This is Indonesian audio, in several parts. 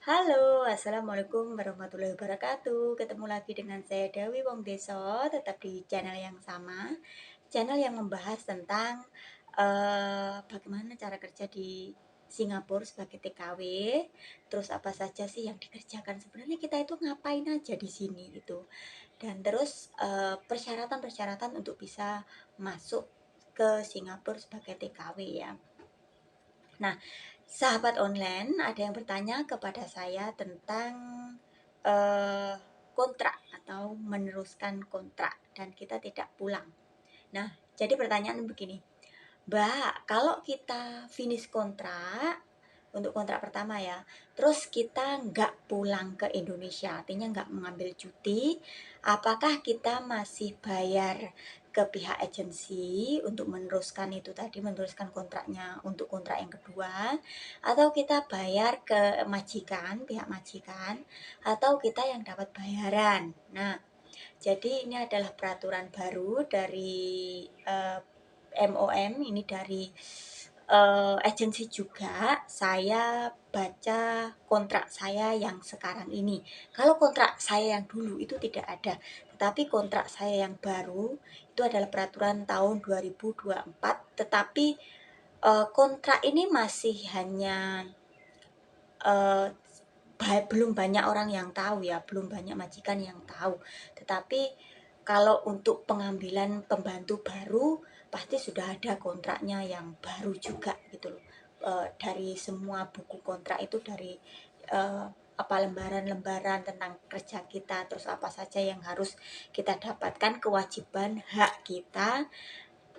Halo, assalamualaikum warahmatullahi wabarakatuh. Ketemu lagi dengan saya Dewi Wong Deso, tetap di channel yang sama, channel yang membahas tentang bagaimana cara kerja di Singapura sebagai TKW, terus apa saja sih yang dikerjakan. Sebenarnya kita itu ngapain aja di sini gitu, dan terus persyaratan-persyaratan untuk bisa masuk ke Singapura sebagai TKW ya. Nah, sahabat online, ada yang bertanya kepada saya tentang eh, kontrak atau meneruskan kontrak dan kita tidak pulang. Nah, jadi pertanyaan begini, Mbak, kalau kita finish kontrak untuk kontrak pertama ya, terus kita nggak pulang ke Indonesia, artinya nggak mengambil cuti, apakah kita masih bayar ke pihak agensi untuk meneruskan itu tadi, meneruskan kontraknya untuk kontrak yang kedua, atau kita bayar ke majikan, pihak majikan, atau kita yang dapat bayaran. Nah, jadi ini adalah peraturan baru dari MOM, ini dari agensi juga. Saya baca kontrak saya yang sekarang ini. Kalau kontrak saya yang dulu itu tidak ada, tetapi kontrak saya yang baru itu adalah peraturan tahun 2024. Tetapi kontrak ini masih hanya eh, belum banyak orang yang tahu ya, belum banyak majikan yang tahu. Tetapi kalau untuk pengambilan pembantu baru pasti sudah ada kontraknya yang baru juga gitu loh. Dari semua buku kontrak itu, dari eh, apa lembaran-lembaran tentang kerja kita, terus apa saja yang harus kita dapatkan, kewajiban hak kita.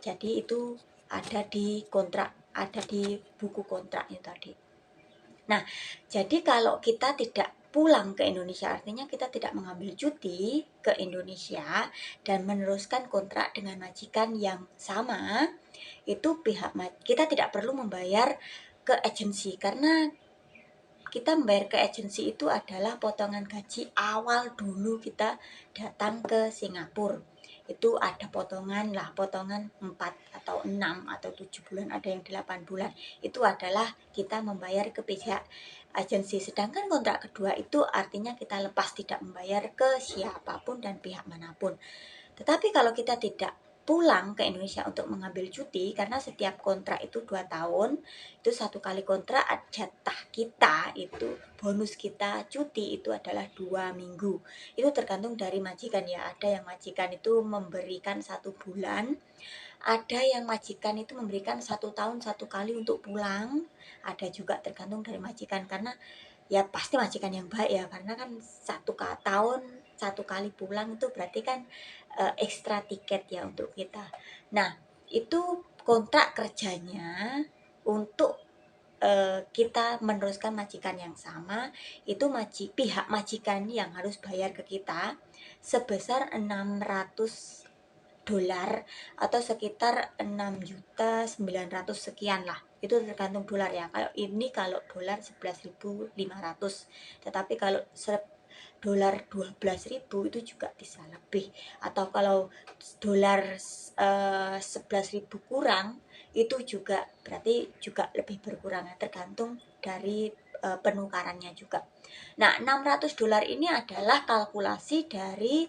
Jadi itu ada di kontrak, ada di buku kontraknya tadi. Nah, jadi kalau kita tidak pulang ke Indonesia, artinya kita tidak mengambil cuti ke Indonesia dan meneruskan kontrak dengan majikan yang sama, itu kita tidak perlu membayar ke agensi, karena kita membayar ke agensi itu adalah potongan gaji awal dulu kita datang ke Singapura. Itu ada potongan lah, potongan 4 atau 6 atau 7 bulan, ada yang 8 bulan. Itu adalah kita membayar ke pihak agensi. Sedangkan kontrak kedua itu artinya kita lepas, tidak membayar ke siapapun dan pihak manapun. Tetapi kalau kita tidak pulang ke Indonesia untuk mengambil cuti, karena setiap kontrak itu 2 tahun, itu satu kali kontrak jatah kita itu, bonus kita cuti itu adalah 2 minggu. Itu tergantung dari majikan ya, ada yang majikan itu memberikan 1 bulan, ada yang majikan itu memberikan 1 tahun 1 kali untuk pulang, ada juga tergantung dari majikan, karena ya pasti majikan yang baik ya, karena kan 1 tahun 1 kali pulang itu berarti kan ekstra tiket ya untuk kita. Nah, itu kontrak kerjanya untuk kita meneruskan majikan yang sama, itu pihak majikan yang harus bayar ke kita sebesar 600 dolar atau sekitar 6.900.000 sekian lah. Itu tergantung dolar ya. Kalau dolar 11.500. Tetapi kalau dolar 12.000 itu juga bisa lebih. Atau kalau dolar 11.000 kurang, itu juga berarti juga lebih berkurang, tergantung dari penukarannya juga. Nah, 600 dolar ini adalah kalkulasi dari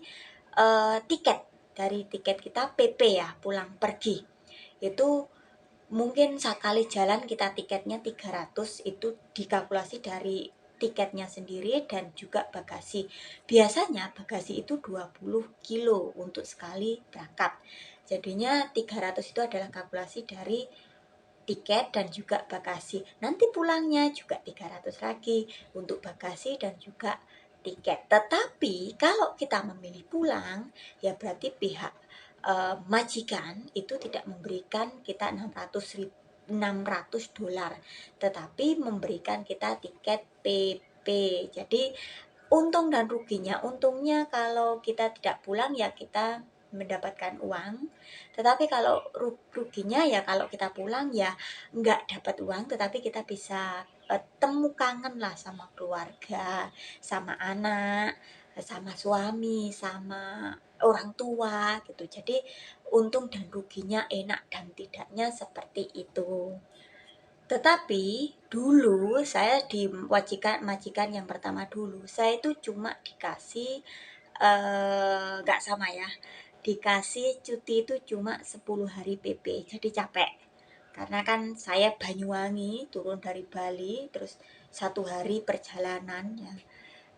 tiket, dari tiket kita PP ya, pulang pergi. Itu mungkin sekali jalan kita tiketnya 300, itu dikalkulasi dari tiketnya sendiri dan juga bagasi. Biasanya bagasi itu 20 kilo untuk sekali berangkat. Jadinya 300 itu adalah kalkulasi dari tiket dan juga bagasi. Nanti pulangnya juga 300 lagi untuk bagasi dan juga tiket. Tetapi kalau kita memilih pulang, ya berarti pihak majikan itu tidak memberikan kita 600 dolar, tetapi memberikan kita tiket PP. Jadi untung dan ruginya, untungnya kalau kita tidak pulang ya kita mendapatkan uang, tetapi kalau ruginya ya kalau kita pulang ya nggak dapat uang, tetapi kita bisa temu kangen lah sama keluarga, sama anak, sama suami, sama orang tua gitu. Jadi untung dan ruginya, enak dan tidaknya seperti itu. Tetapi dulu saya di majikan yang pertama dulu, saya itu cuma dikasih nggak sama ya, dikasih cuti itu cuma 10 hari PP, jadi capek. Karena kan saya Banyuwangi, turun dari Bali, terus 1 hari perjalanan ya.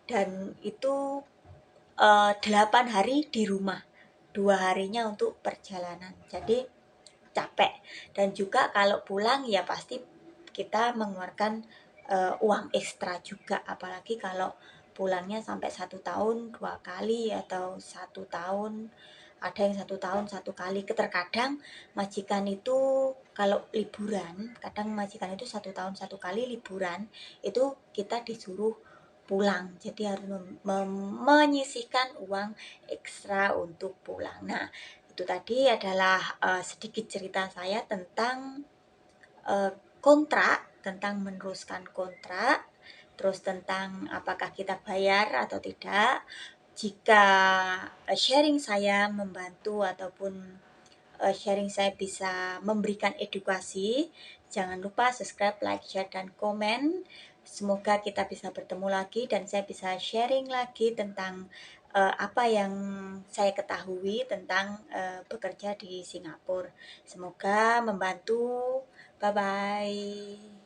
Dan itu 8 hari di rumah, 2 harinya untuk perjalanan. Jadi capek. Dan juga kalau pulang ya pasti kita mengeluarkan uang ekstra juga, apalagi kalau pulangnya sampai 1 tahun 2 kali atau 1 tahun, ada yang 1 tahun 1 kali. Terkadang majikan itu kalau liburan, kadang majikan itu 1 tahun 1 kali liburan, itu kita disuruh pulang, jadi harus menyisihkan uang ekstra untuk pulang. Nah, itu tadi adalah sedikit cerita saya tentang kontrak, tentang meneruskan kontrak, terus tentang apakah kita bayar atau tidak. Jika sharing saya membantu ataupun sharing saya bisa memberikan edukasi, jangan lupa subscribe, like, share, dan komen. Semoga kita bisa bertemu lagi dan saya bisa sharing lagi tentang apa yang saya ketahui tentang bekerja di Singapura. Semoga membantu. Bye bye.